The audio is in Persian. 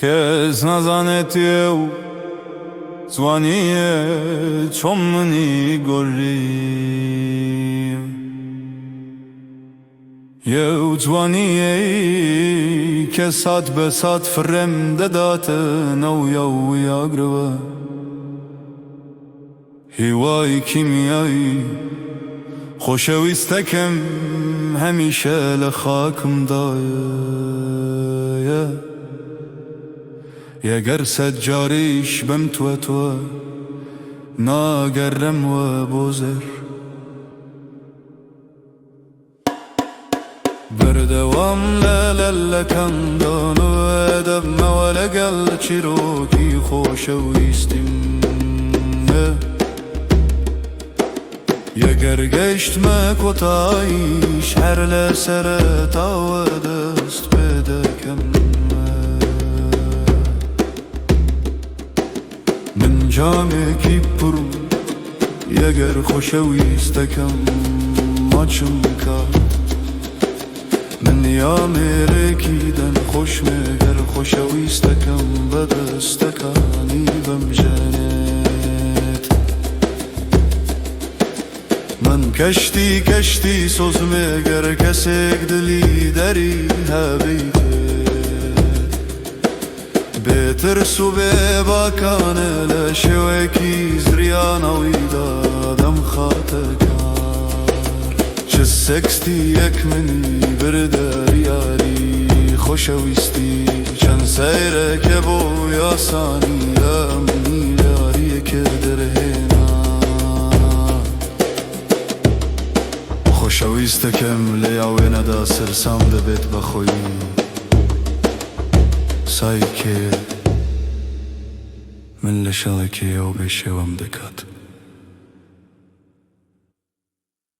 کس نزنت یو زوانیه چومنی گریم یو جوانیه که صد به صد فرم دادت نو یو یاگروه هیوای کیمیایی خوشویستکم همیشه لخاکم دایه یگر سجاریش بم تو ناگرم و بوزر بردوام للکندان و ادب مولگل چیروکی خوشویستیم یگر گشت مکوتایش هر لسر تا دست بدکم من جامه کی پرم یگر خوشویستکم ماچم که من یا میره کیدن خوش مگر خوشویستکم بدستکانی بم جنت من کشتی سوز مگر کسک دلی دری هبیته بترسو به باکانه لشوکی زریانوی دادم خاطکار چه سکستی یک منی برداری یاری خوشویستی چند سیره که بو یاسانی امنی یاری که درهینا خوشویستکم لیاوی ندا سرسام دبیت بخوی سایکه من لشالکی او بشوم دکات